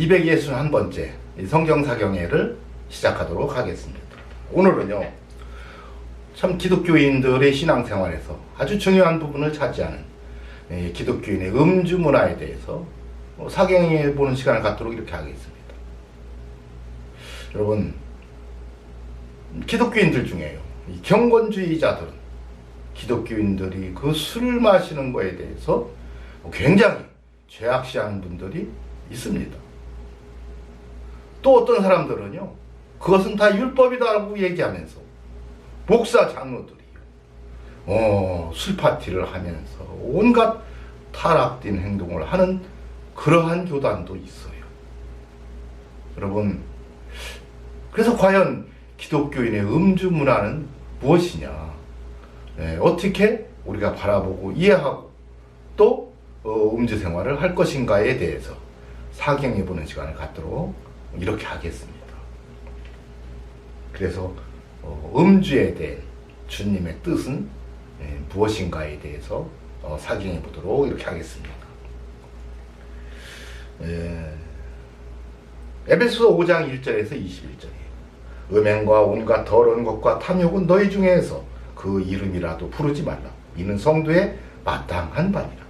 261번째 성경사경회를 시작하도록 하겠습니다. 오늘은요, 참 기독교인들의 신앙생활에서 아주 중요한 부분을 차지하는 기독교인의 음주 문화에 대해서 사경해 보는 시간을 갖도록 이렇게 하겠습니다. 여러분, 기독교인들 중에요, 이 경건주의자들은 기독교인들이 그 술을 마시는 거에 대해서 굉장히 죄악시하는 분들이 있습니다. 또 어떤 사람들은요, 그것은 다 율법이다라고 얘기하면서 목사 장로들이요, 술 파티를 하면서 온갖 타락된 행동을 하는 그러한 교단도 있어요. 여러분, 그래서 과연 기독교인의 음주 문화는 무엇이냐, 어떻게 우리가 바라보고 이해하고 또 음주 생활을 할 것인가에 대해서 사경해 보는 시간을 갖도록 이렇게 하겠습니다. 그래서 음주에 대한 주님의 뜻은 무엇인가에 대해서 사경해 보도록 이렇게 하겠습니다. 에베소서 5장 1절에서 21절이에요. 음행과 온갖 더러운 것과 탐욕은 너희 중에서 그 이름이라도 부르지 말라. 이는 성도의 마땅한 바니라.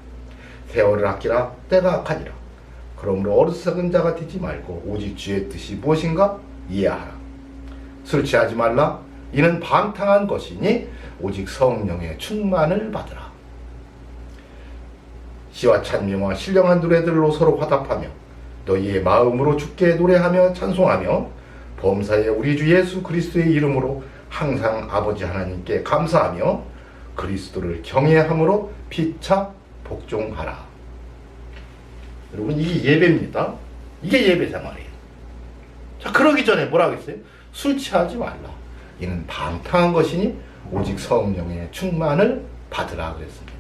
세월을 아끼라. 때가 악하니라. 그러므로 어리석은 자가 되지 말고 오직 주의 뜻이 무엇인가 이해하라. 술 취하지 말라. 이는 방탕한 것이니 오직 성령의 충만을 받으라. 시와 찬미와 신령한 노래들로 서로 화답하며 너희의 마음으로 주께 노래하며 찬송하며 범사에 우리 주 예수 그리스도의 이름으로 항상 아버지 하나님께 감사하며 그리스도를 경외함으로 피차 복종하라. 여러분, 이게 예배입니다. 이게 예배 생활이에요. 자, 그러기 전에 뭐라고 했어요? 술 취하지 말라. 이는 방탕한 것이니 오직 성령의 충만을 받으라 그랬습니다.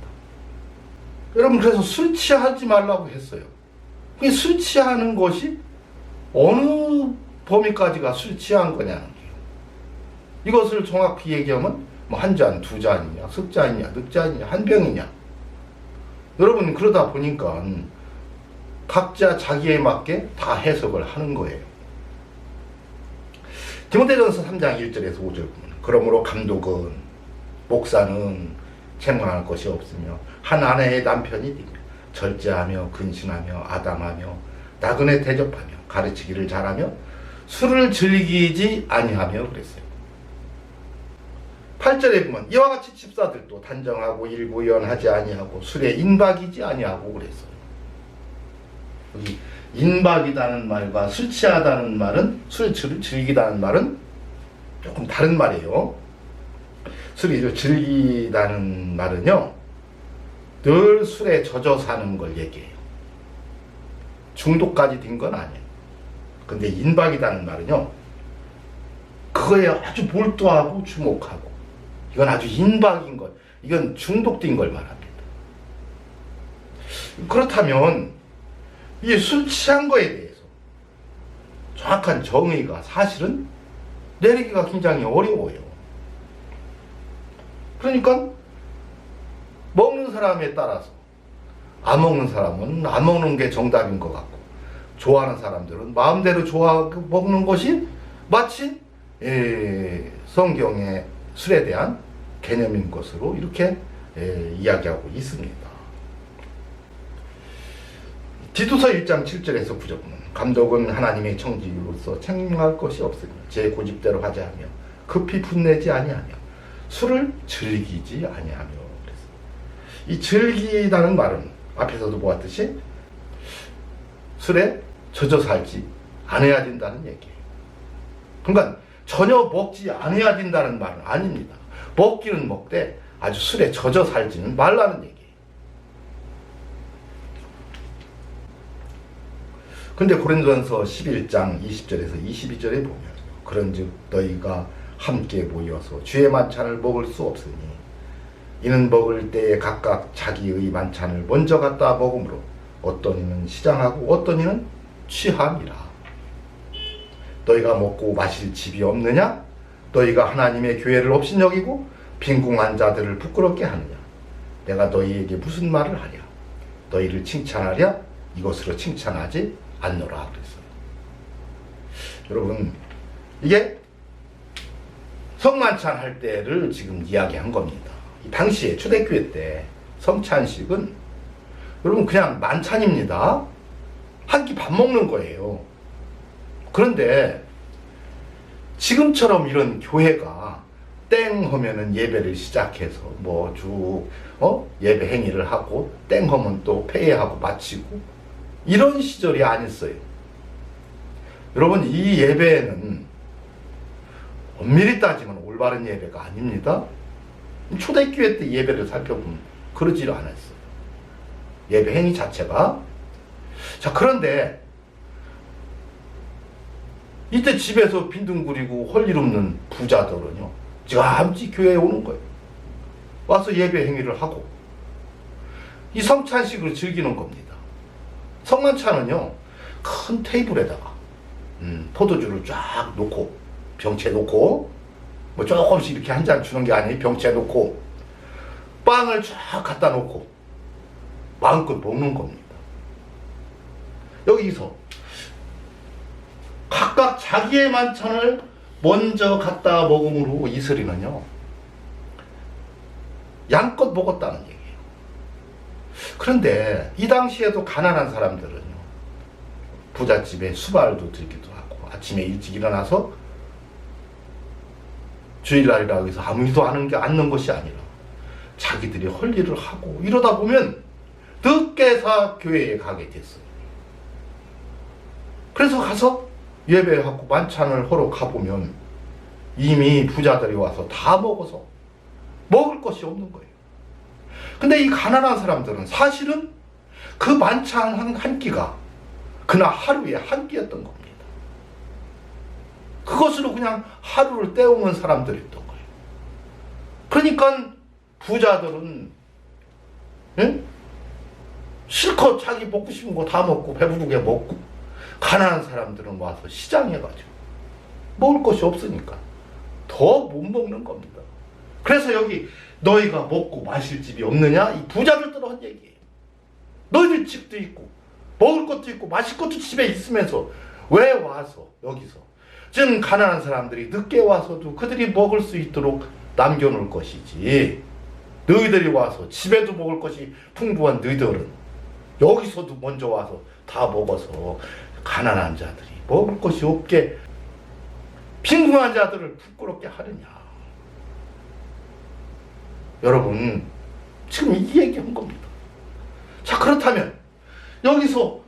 여러분, 그래서 술 취하지 말라고 했어요. 그게 술 취하는 것이 어느 범위까지가 술 취한 거냐는 거예요. 이것을 정확히 얘기하면 한 잔, 두 잔이냐, 석 잔이냐, 넉 잔이냐, 한 병이냐. 여러분, 그러다 보니까 각자 자기에 맞게 다 해석을 하는 거예요. 디모데전서 3장 1절에서 5절 보면 그러므로 감독은, 목사는 책망할 것이 없으며 한 아내의 남편이 되며 절제하며 근신하며 아담하며 나그네 대접하며 가르치기를 잘하며 술을 즐기지 아니하며 그랬어요. 8절에 보면 이와 같이 집사들도 단정하고 일구연하지 아니하고 술에 인박이지 아니하고 그랬어요. 여기 인박이다는 말과 술 취하다는 말은, 술을 즐기다는 말은 조금 다른 말이에요. 술을 즐기다는 말은요, 늘 술에 젖어 사는 걸 얘기해요. 중독까지 된 건 아니에요. 근데 인박이다는 말은요, 그거에 아주 몰두하고 주목하고, 이건 아주 인박인 것, 이건 중독된 걸 말합니다. 그렇다면 이 술 취한 거에 대해서 정확한 정의가 사실은 내리기가 굉장히 어려워요. 그러니까 먹는 사람에 따라서 안 먹는 사람은 안 먹는 게 정답인 것 같고, 좋아하는 사람들은 마음대로 좋아하고 먹는 것이 마치 성경의 술에 대한 개념인 것으로 이렇게 이야기하고 있습니다. 디도서 1장 7절에서 9절 보면 감독은 하나님의 청지기로서 책망할 것이 없으며 제 고집대로 하지 않으며 급히 분내지 아니하며 술을 즐기지 아니하며 그랬어요. 이 즐기다는 말은 앞에서도 보았듯이 술에 젖어 살지 않아야 된다는 얘기예요. 그러니까 전혀 먹지 않아야 된다는 말은 아닙니다. 먹기는 먹되 아주 술에 젖어 살지는 말라는 얘기예요. 근데 고린도전서 11장 20절에서 22절에 보면 그런즉 너희가 함께 모여서 주의 만찬을 먹을 수 없으니 이는 먹을 때에 각각 자기의 만찬을 먼저 갖다 먹으므로 어떤 이는 시장하고 어떤 이는 취함이라. 너희가 먹고 마실 집이 없느냐? 너희가 하나님의 교회를 업신여기고 빈궁한 자들을 부끄럽게 하느냐? 내가 너희에게 무슨 말을 하랴? 너희를 칭찬하랴? 이것으로 칭찬하지 않노라 그랬어요. 여러분, 이게 성만찬 할 때를 지금 이야기한 겁니다. 이 당시에 초대교회 때 성찬식은 여러분 그냥 만찬입니다. 한 끼 밥 먹는 거예요. 그런데 지금처럼 이런 교회가 땡 하면은 예배를 시작해서 뭐 쭉 예배 행위를 하고 땡 하면 또 폐회하고 마치고 이런 시절이 아니었어요. 여러분, 이 예배는 엄밀히 따지면 올바른 예배가 아닙니다. 초대교회 때 예배를 살펴보면 그러지를 않았어요. 예배 행위 자체가. 자, 그런데 이때 집에서 빈둥거리고 할 일 없는 부자들은요, 지감지 교회에 오는 거예요. 와서 예배 행위를 하고 이 성찬식을 즐기는 겁니다. 성만찬은요, 큰 테이블에다가 포도주를 쫙 놓고 병채 놓고 뭐 조금씩 이렇게 한 잔 주는 게 아니에요. 병채 놓고 빵을 쫙 갖다 놓고 마음껏 먹는 겁니다. 여기서 각각 자기의 만찬을 먼저 갖다 먹음으로 이슬이는요, 양껏 먹었다는 얘기예요. 그런데 이 당시에도 가난한 사람들은요, 부잣집에 수발도 들기도 하고 아침에 일찍 일어나서 주일날이라고 해서 아무 일도 않는 것이 아니라 자기들이 할 일을 하고 이러다 보면 늦게서 교회에 가게 됐어요. 그래서 가서 예배하고 만찬을 하러 가보면 이미 부자들이 와서 다 먹어서 먹을 것이 없는 거예요. 근데 이 가난한 사람들은 사실은 그 만찬 한 끼가 그날 하루에 한 끼였던 겁니다. 그것으로 그냥 하루를 때우는 사람들이었던 거예요. 그러니까 부자들은 실컷 자기 먹고 싶은 거 다 먹고 배부르게 먹고, 가난한 사람들은 와서 시장에 가죠. 먹을 것이 없으니까 더 못 먹는 겁니다. 그래서 여기 너희가 먹고 마실 집이 없느냐? 이 부자들도 한 얘기예요. 너희들 집도 있고 먹을 것도 있고 마실 것도 집에 있으면서 왜 와서 여기서 지금 가난한 사람들이 늦게 와서도 그들이 먹을 수 있도록 남겨놓을 것이지, 너희들이 와서 집에도 먹을 것이 풍부한 너희들은 여기서도 먼저 와서 다 먹어서 가난한 자들이 먹을 것이 없게 빈궁한 자들을 부끄럽게 하느냐. 여러분, 지금 이 얘기한 겁니다. 자, 그렇다면 여기서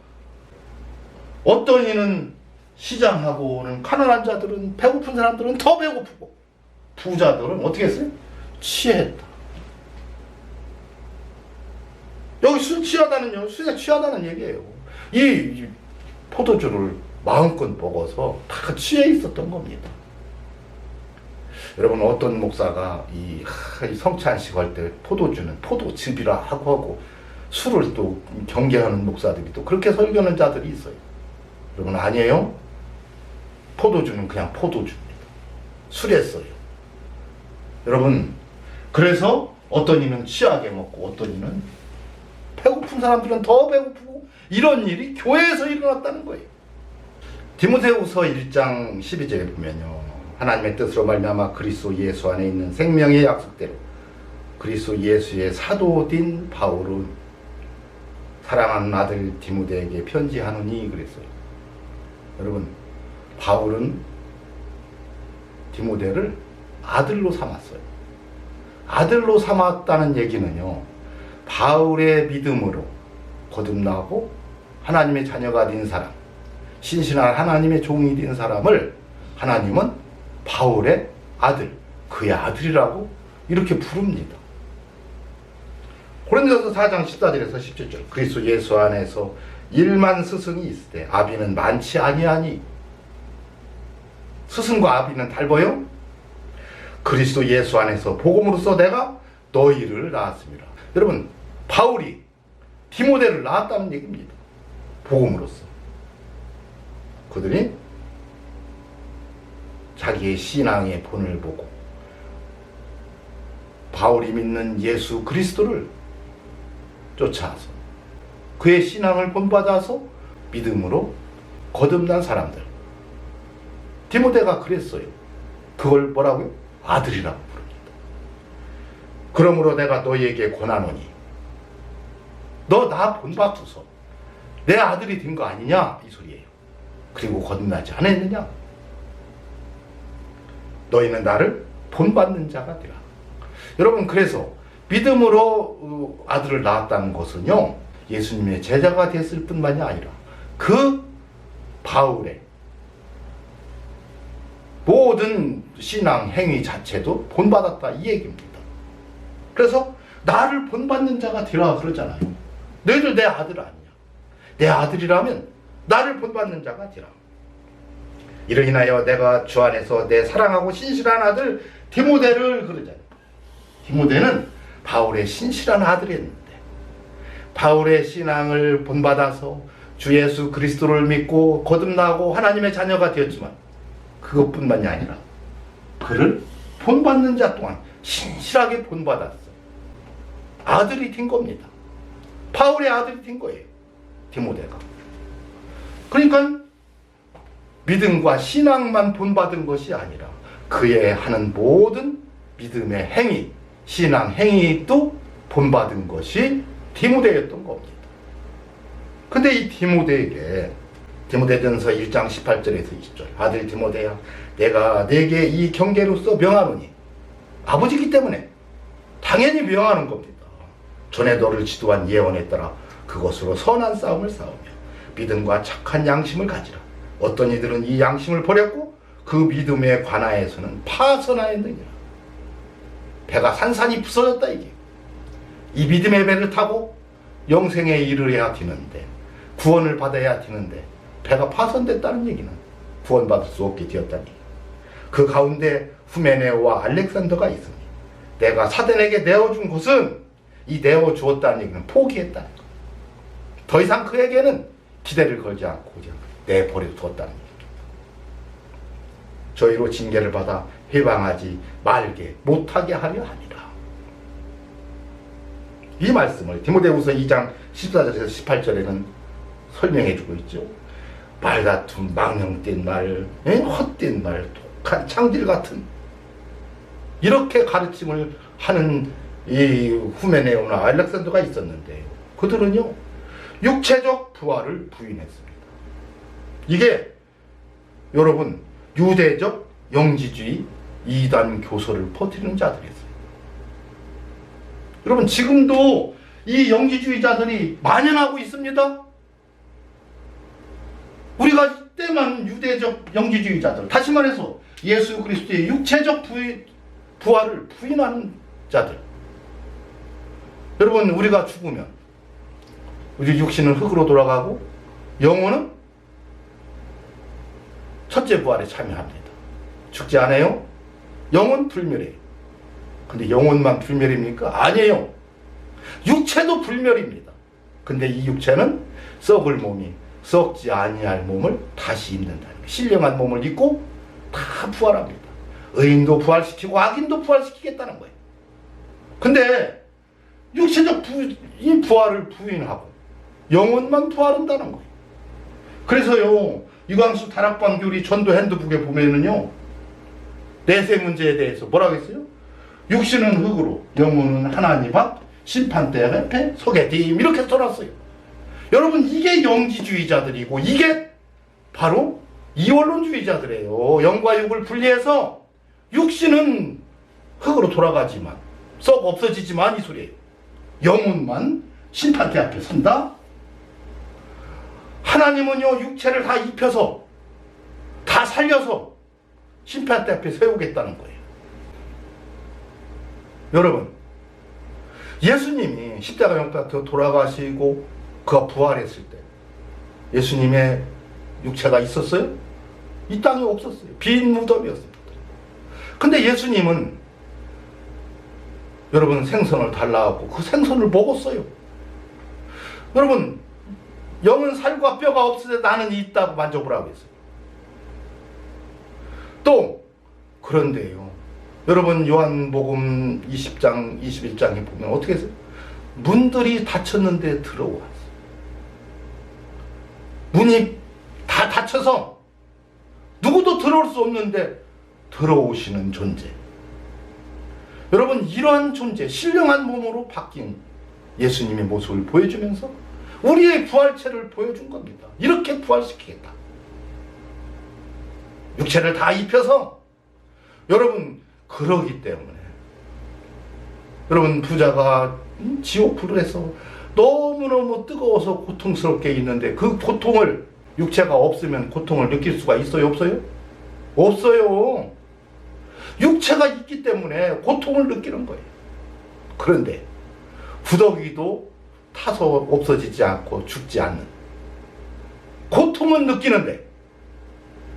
어떤 이는 시장하고 오는 가난한 자들은, 배고픈 사람들은 더 배고프고, 부자들은 어떻게 했어요? 취했다. 여기 술 취하다는요, 술에 취하다는 얘기예요. 이 포도주를 마음껏 먹어서 다 취해 있었던 겁니다. 여러분, 어떤 목사가 이 성찬식 할 때 포도주는 포도즙이라 하고 술을 또 경계하는 목사들이 또 그렇게 설교하는 자들이 있어요. 여러분, 아니에요. 포도주는 그냥 포도주입니다. 술에 써요. 여러분, 그래서 어떤 이는 취하게 먹고 어떤 이는 배고픈 사람들은 더 배고프고, 이런 일이 교회에서 일어났다는 거예요. 디모데후서 1장 12절에 보면요, 하나님의 뜻으로 말미암아 그리스도 예수 안에 있는 생명의 약속대로 그리스도 예수의 사도된 바울은 사랑하는 아들 디모데에게 편지하노니 그랬어요. 여러분, 바울은 디모데를 아들로 삼았어요. 아들로 삼았다는 얘기는요, 바울의 믿음으로 거듭나고 하나님의 자녀가 된 사람, 신실한 하나님의 종이 된 사람을 하나님은 바울의 아들, 그의 아들이라고 이렇게 부릅니다. 고린도서 4장 14절에서 17절, 그리스도 예수 안에서 1만 스승이 있을 때 아비는 많지 아니하니. 스승과 아비는 닮아요? 그리스도 예수 안에서 복음으로써 내가 너희를 낳았습니다. 여러분, 바울이 디모데를 낳았다는 얘기입니다. 복음으로써. 그들이 자기의 신앙의 본을 보고 바울이 믿는 예수 그리스도를 쫓아서 그의 신앙을 본받아서 믿음으로 거듭난 사람들, 디모데가 그랬어요. 그걸 뭐라고요? 아들이라고 부릅니다. 그러므로 내가 너희에게 권하노니 너 나 본받고서 내 아들이 된 거 아니냐 이 소리예요. 그리고 거듭나지 않았느냐? 너희는 나를 본받는 자가 되라. 여러분, 그래서 믿음으로 아들을 낳았다는 것은요, 예수님의 제자가 됐을 뿐만이 아니라 그 바울의 모든 신앙 행위 자체도 본받았다 이 얘기입니다. 그래서 나를 본받는 자가 되라 그러잖아요. 너희들 내 아들 아니냐? 내 아들이라면 나를 본받는 자가 되라. 이를 인하여 내가 주 안에서 내 사랑하고 신실한 아들 디모데를 그러잖아요. 디모데는 바울의 신실한 아들이었는데 바울의 신앙을 본받아서 주 예수 그리스도를 믿고 거듭나고 하나님의 자녀가 되었지만 그것뿐만이 아니라 그를 본받는 자 또한 신실하게 본받았어. 아들이 된 겁니다. 바울의 아들이 된 거예요. 디모데가. 그러니까 믿음과 신앙만 본받은 것이 아니라 그의 하는 모든 믿음의 행위, 신앙 행위도 본받은 것이 디모데였던 겁니다. 근데 이 디모데에게 디모데전서 1장 18절에서 20절 아들 디모데야 내가 네게 이 경계로서 명하노니 아버지기 때문에 당연히 명하는 겁니다. 전에 너를 지도한 예언에 따라 그것으로 선한 싸움을 싸우며 믿음과 착한 양심을 가지라. 어떤 이들은 이 양심을 버렸고 그 믿음의 관하에서는 파선하였느니라. 배가 산산이 부서졌다 이게. 이 믿음의 배를 타고 영생에 이르러야 되는데 구원을 받아야 되는데 배가 파손됐다는 얘기는 구원받을 수 없게 되었다는 얘기. 그 가운데 후메네오와 알렉산더가 있으니 내가 사단에게 내어준 것은 이 내어주었다는 얘기는 포기했다는 것. 더 이상 그에게는 기대를 걸지 않고 내버려 두었다는 얘기입니다. 저희로 징계를 받아 해방하지 말게 못하게 하려 하니라. 이 말씀을 디모데후서 2장 14절에서 18절에는 설명해 주고 있죠. 말다툼, 망령된 말, 헛된 말, 독한 창들 같은 이렇게 가르침을 하는 이 후메네오나 알렉산더가 있었는데 그들은요 육체적 부활을 부인했습니다. 이게 여러분 유대적 영지주의 이단 교서를 퍼뜨리는 자들이었어요. 여러분 지금도 이 영지주의자들이 만연하고 있습니다. 우리가 때만 유대적 영지주의자들, 다시 말해서 예수 그리스도의 육체적 부활을 부인하는 자들. 여러분 우리가 죽으면 우리 육신은 흙으로 돌아가고 영혼은 첫째 부활에 참여합니다. 죽지 않아요? 영혼 불멸이에요. 근데 영혼만 불멸입니까? 아니에요. 육체도 불멸입니다. 근데 이 육체는 썩을 몸이 썩지 아니할 몸을 다시 입는다는 거예요. 신령한 몸을 입고 다 부활합니다. 의인도 부활시키고 악인도 부활시키겠다는 거예요. 근데 육체적 이 부활을 부인하고 영혼만 부활한다는 거예요. 그래서요 유광수 다락방 교리 전도 핸드북에 보면은요 내세 문제에 대해서 뭐라고 했어요? 육신은 흙으로 영혼은 하나님 앞 심판대 앞에 서게 됨 이렇게 써놨어요. 여러분 이게 영지주의자들이고 이게 바로 이원론주의자들이에요. 영과 육을 분리해서 육신은 흙으로 돌아가지만 썩 없어지지만 이 소리예요. 영혼만 심판대 앞에 선다. 하나님은요 육체를 다 입혀서 다 살려서 심판대 앞에 세우겠다는 거예요. 여러분 예수님이 십자가 영탁 돌아가시고 그가 부활했을 때 예수님의 육체가 있었어요? 이 땅에 없었어요. 빈 무덤이었습니다. 근데 예수님은 여러분 생선을 달라하고 그 생선을 먹었어요. 여러분 영은 살과 뼈가 없을 때 나는 있다고 만져보라고 했어요. 또 그런데요 여러분 요한복음 20장 21장에 보면 어떻게 했어요? 문들이 닫혔는데 들어왔어요. 문이 다 닫혀서 누구도 들어올 수 없는데 들어오시는 존재. 여러분, 이러한 존재, 신령한 몸으로 바뀐 예수님의 모습을 보여주면서 우리의 부활체를 보여준 겁니다. 이렇게 부활시키겠다. 육체를 다 입혀서, 여러분, 그러기 때문에 여러분, 부자가 지옥불에서 너무너무 뜨거워서 고통스럽게 있는데 그 고통을, 육체가 없으면 고통을 느낄 수가 있어요, 없어요? 없어요. 육체가 있기 때문에 고통을 느끼는 거예요. 그런데 구더기도 타서 없어지지 않고 죽지 않는, 고통은 느끼는데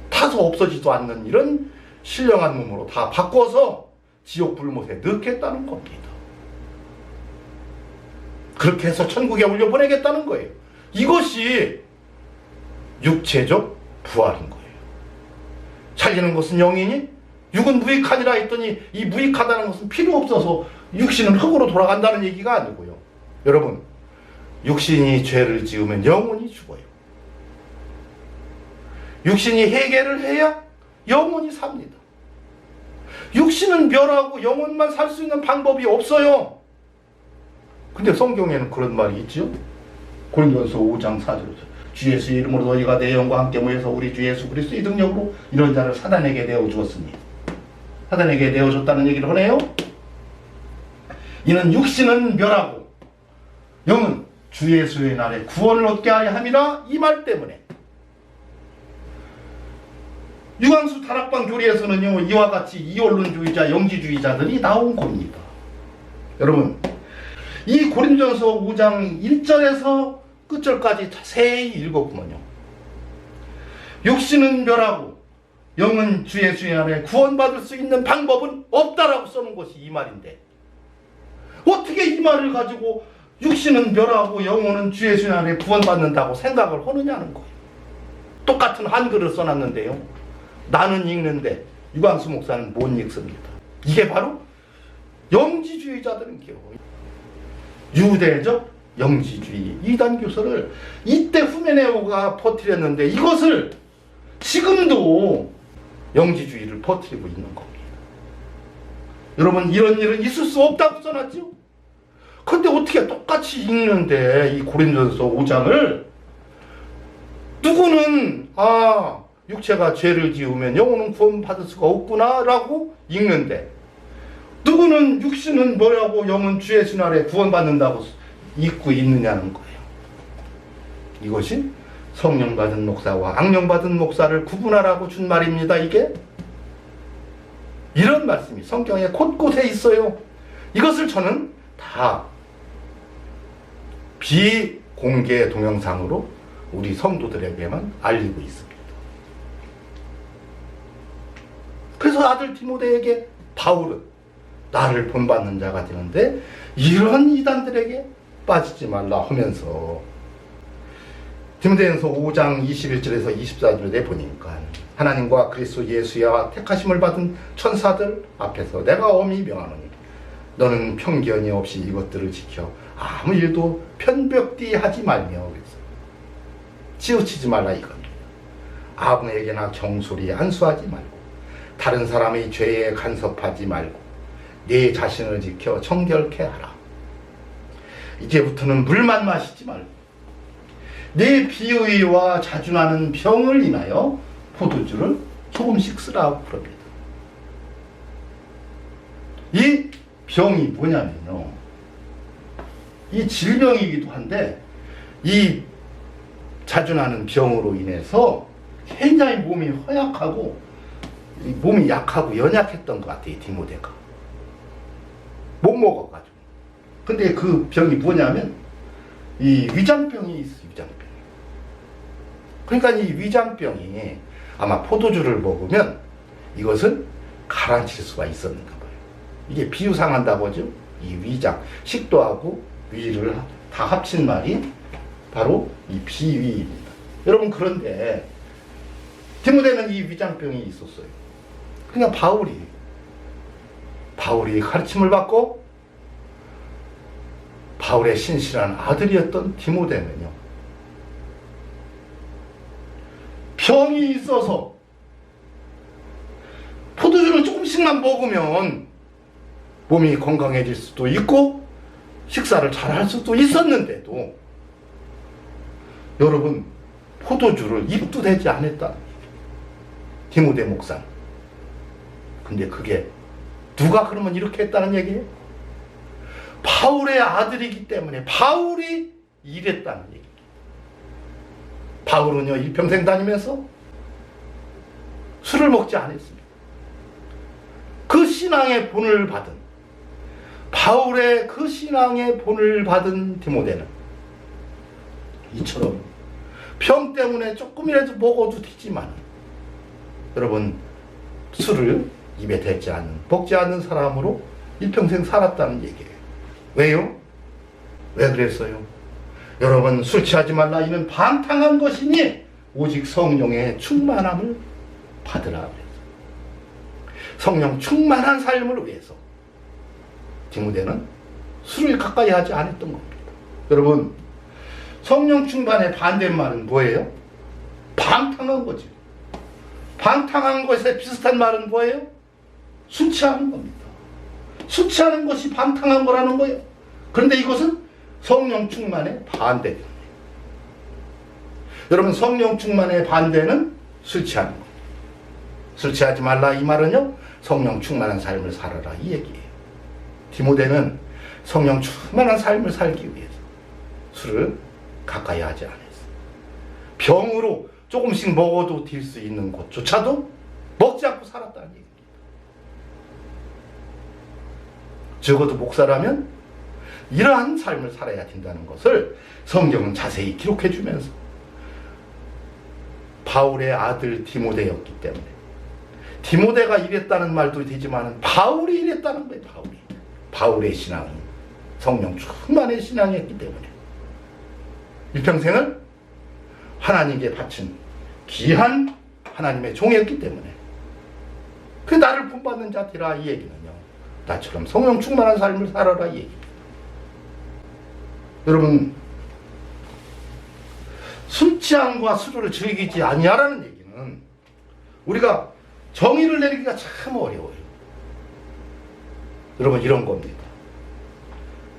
타서 없어지지도 않는 이런 신령한 몸으로 다 바꿔서 지옥 불못에 넣겠다는 겁니다. 그렇게 해서 천국에 올려보내겠다는 거예요. 이것이 육체적 부활인 거예요. 살리는 것은 영이니 육은 무익하니라 했더니, 이 무익하다는 것은 필요 없어서 육신은 흙으로 돌아간다는 얘기가 아니고요. 여러분, 육신이 죄를 지으면 영혼이 죽어요. 육신이 해결을 해야 영혼이 삽니다. 육신은 멸하고 영혼만 살 수 있는 방법이 없어요. 근데 성경에는 그런 말이 있죠. 고린도전서 5장 4절에 주 예수의 이름으로 너희가 내 영과 함께 모여서 우리 주 예수 그리스도의 능력으로 이런 자를 사단에게 내어주었으니, 사단에게 내어줬다는 얘기를 하네요. 이는 육신은 멸하고 영은 주 예수의 날에 구원을 얻게 하려 함이라, 이 말 때문에 유광수 다락방 교리에서는요, 이와 같이 이원론주의자, 영지주의자들이 나온 겁니다. 여러분, 이 고린도전서 5장 1절에서 끝절까지 자세히 읽어보면요, 육신은 멸하고 영은 주 예수의 안에 구원받을 수 있는 방법은 없다라고 써놓은 것이 이 말인데, 어떻게 이 말을 가지고 육신은 멸하고 영혼은 주 예수의 안에 구원받는다고 생각을 하느냐는 거예요. 똑같은 한글을 써놨는데요, 나는 읽는데 유광수 목사는 못 읽습니다. 이게 바로 영지주의자들은 유대적 영지주의 이단 교서를 이때 후메네오가 퍼뜨렸는데, 이것을 지금도 영지주의를 퍼뜨리고 있는 겁니다. 여러분, 이런 일은 있을 수 없다고 써놨죠. 근데 어떻게 똑같이 읽는데 이 고린도전서 5장을 누구는 육체가 죄를 지으면 영혼은 구원받을 수가 없구나 라고 읽는데, 누구는 육신은 뭐라고 영은 주 예수 날에 구원받는다고 읽고 있느냐는 거예요. 이것이 성령 받은 목사와 악령 받은 목사를 구분하라고 준 말입니다. 이게 이런 말씀이 성경에 곳곳에 있어요. 이것을 저는 다 비공개 동영상으로 우리 성도들에게만 알리고 있습니다. 그래서 아들 디모데에게 바울은 나를 본받는 자가 되는데 이런 이단들에게 빠지지 말라 하면서, 디모데전서 5장 21절에서 24절에 보니까 하나님과 그리스도 예수와 택하심을 받은 천사들 앞에서 내가 엄히 명하노니 너는 편견이 없이 이것들을 지켜 아무 일도 편벽디 하지 말며, 그래서 치우치지 말라 이겁니다. 아무에게나 경솔히 안수하지 말고 다른 사람의 죄에 간섭하지 말고 네 자신을 지켜 정결케 하라. 이제부터는 물만 마시지 말고 내 비의와 자주 나는 병을 인하여 포도주를 조금씩 쓰라고 그럽니다. 이 병이 뭐냐면요, 이 질병이기도 한데, 이 자주 나는 병으로 인해서 굉장히 몸이 허약하고 몸이 약하고 연약했던 것 같아요. 디모데가 못 먹어가지고. 근데 그 병이 뭐냐면 이 위장병이 있어요. 위장병. 그러니까 이 위장병이 아마 포도주를 먹으면 이것을 가라앉힐 수가 있었는가 봐요. 이게 비유상한다고 하죠. 이 위장, 식도하고 위를 다 합친 말이 바로 이 비위입니다. 여러분, 그런데 디모데는 이 위장병이 있었어요. 그냥 바울이 가르침을 받고 바울의 신실한 아들이었던 디모데는요, 병이 있어서 포도주를 조금씩만 먹으면 몸이 건강해질 수도 있고 식사를 잘 할 수도 있었는데도 여러분 포도주를 입도 대지 않았다. 디모데 목사. 근데 그게 누가 그러면 이렇게 했다는 얘기예요? 바울의 아들이기 때문에 바울이 이랬다는 얘기예요. 바울은요 일평생 다니면서 술을 먹지 않았습니다. 그 신앙의 본을 받은 바울의 그 신앙의 본을 받은 디모데는 이처럼 병 때문에 조금이라도 먹어도 되지만 여러분 술을 입에 대지 않는 먹지 않는 사람으로 일평생 살았다는 얘기예요. 왜요? 왜 그랬어요? 여러분 술 취하지 말라 이는 방탕한 것이니 오직 성령의 충만함을 받으라 그랬어요. 성령 충만한 삶을 위해서 디모데는 술을 가까이 하지 않았던 겁니다. 여러분 성령 충만의 반대말은 뭐예요? 방탕한 거지. 방탕한 것에 비슷한 말은 뭐예요? 술 취하는 겁니다. 술 취하는 것이 방탕한 거라는 거예요. 그런데 이것은 성령 충만의 반대입니다. 여러분 성령 충만의 반대는 술 취하는 겁니다. 술 취하지 말라 이 말은요 성령 충만한 삶을 살아라 이 얘기예요. 디모데는 성령 충만한 삶을 살기 위해서 술을 가까이 하지 않았어요. 병으로 조금씩 먹어도 될 수 있는 것조차도 먹지 않고 살았다는 얘기입니다. 적어도 목사라면 이러한 삶을 살아야 된다는 것을 성경은 자세히 기록해 주면서 바울의 아들 디모데였기 때문에 디모데가 이랬다는 말도 되지만 바울이 이랬다는 거예요. 바울의 신앙은 성령 충만의 신앙이었기 때문에 일평생을 하나님께 바친 귀한 하나님의 종이었기 때문에 그 나를 본받는 자 되라 이 얘기는요 나처럼 성령 충만한 삶을 살아라 이 얘기입니다. 여러분 술 취함과 술을 즐기지 아니하라는 얘기는 우리가 정의를 내리기가 참 어려워요. 여러분 이런 겁니다.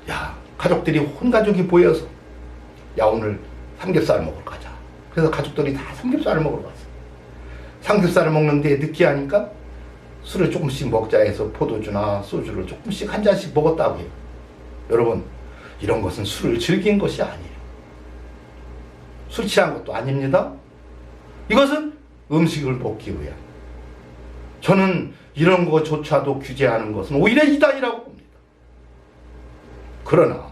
야 가족들이 온 가족이 모여서 야 오늘 삼겹살 먹으러 가자. 그래서 가족들이 다 삼겹살을 먹으러 갔어요. 삼겹살을 먹는데 느끼하니까 술을 조금씩 먹자 해서 포도주나 소주를 조금씩 한 잔씩 먹었다고 해요. 여러분 이런 것은 술을 즐긴 것이 아니에요. 술 취한 것도 아닙니다. 이것은 음식을 먹기 위한 저는 이런 것조차도 규제하는 것은 오히려 이단이라고 봅니다. 그러나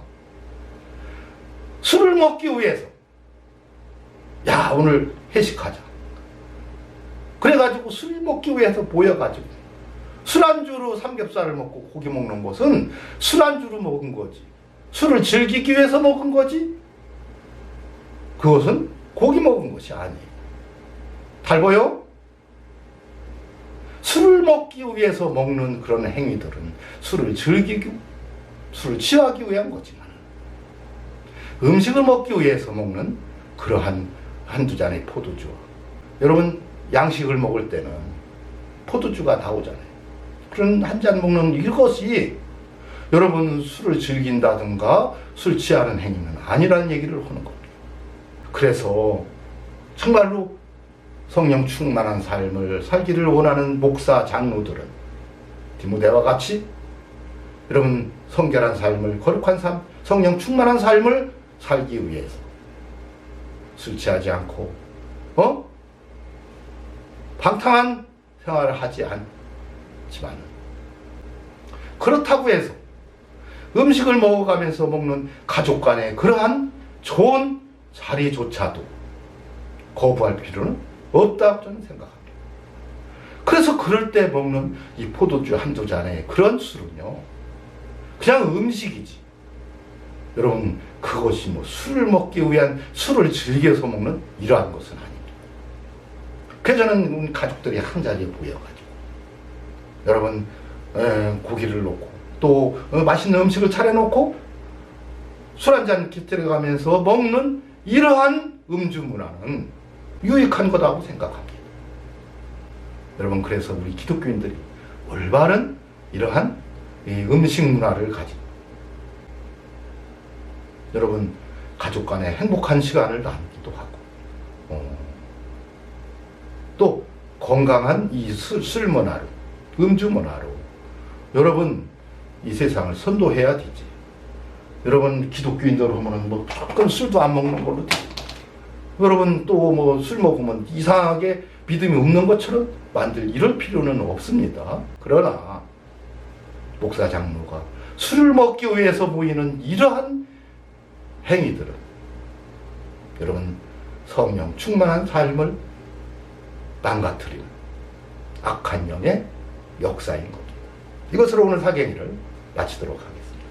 술을 먹기 위해서 야 오늘 회식하자 그래가지고 술 먹기 위해서 모여가지고 술안주로 삼겹살을 먹고 고기 먹는 것은 술안주로 먹은 거지 술을 즐기기 위해서 먹은 거지 그것은 고기 먹은 것이 아니에요. 달보요? 술을 먹기 위해서 먹는 그런 행위들은 술을 즐기고 술을 취하기 위한 거지만 음식을 먹기 위해서 먹는 그러한 한두 잔의 포도주 여러분 양식을 먹을 때는 포도주가 나오잖아요. 그런 한 잔 먹는 이것이 여러분 술을 즐긴다든가 술 취하는 행위는 아니라는 얘기를 하는 겁니다. 그래서 정말로 성령 충만한 삶을 살기를 원하는 목사 장로들은 디모데와 같이 여러분 성결한 삶을 거룩한 삶 성령 충만한 삶을 살기 위해서 술 취하지 않고 방탕한 생활을 하지 않지만 그렇다고 해서 음식을 먹어가면서 먹는 가족 간의 그러한 좋은 자리조차도 거부할 필요는 없다고 저는 생각합니다. 그래서 그럴 때 먹는 이 포도주 한두 잔의 그런 술은요 그냥 음식이지 여러분 그것이 뭐 술을 먹기 위한 술을 즐겨서 먹는 이러한 것은 아닙니다. 그래서 저는 가족들이 한 자리에 모여가지고 여러분 고기를 놓고 또 맛있는 음식을 차려놓고 술 한잔 깃들여가면서 먹는 이러한 음주 문화는 유익한 거라고 생각합니다. 여러분, 그래서 우리 기독교인들이 올바른 이러한 이 음식 문화를 가지고 여러분 가족 간에 행복한 시간을 나누기도 하고 또 건강한 이 술 문화로, 음주 문화로 여러분 이 세상을 선도해야 되지. 여러분 기독교인들 하면은 뭐 조금 술도 안 먹는 걸로 되지. 여러분 또 뭐 술 먹으면 이상하게 믿음이 없는 것처럼 만들 이럴 필요는 없습니다. 그러나 목사 장로가 술을 먹기 위해서 보이는 이러한 행위들은 여러분 성령 충만한 삶을 망가뜨리는 악한 영의 역사인 겁니다. 이것으로 오늘 사경위를 마치도록 하겠습니다.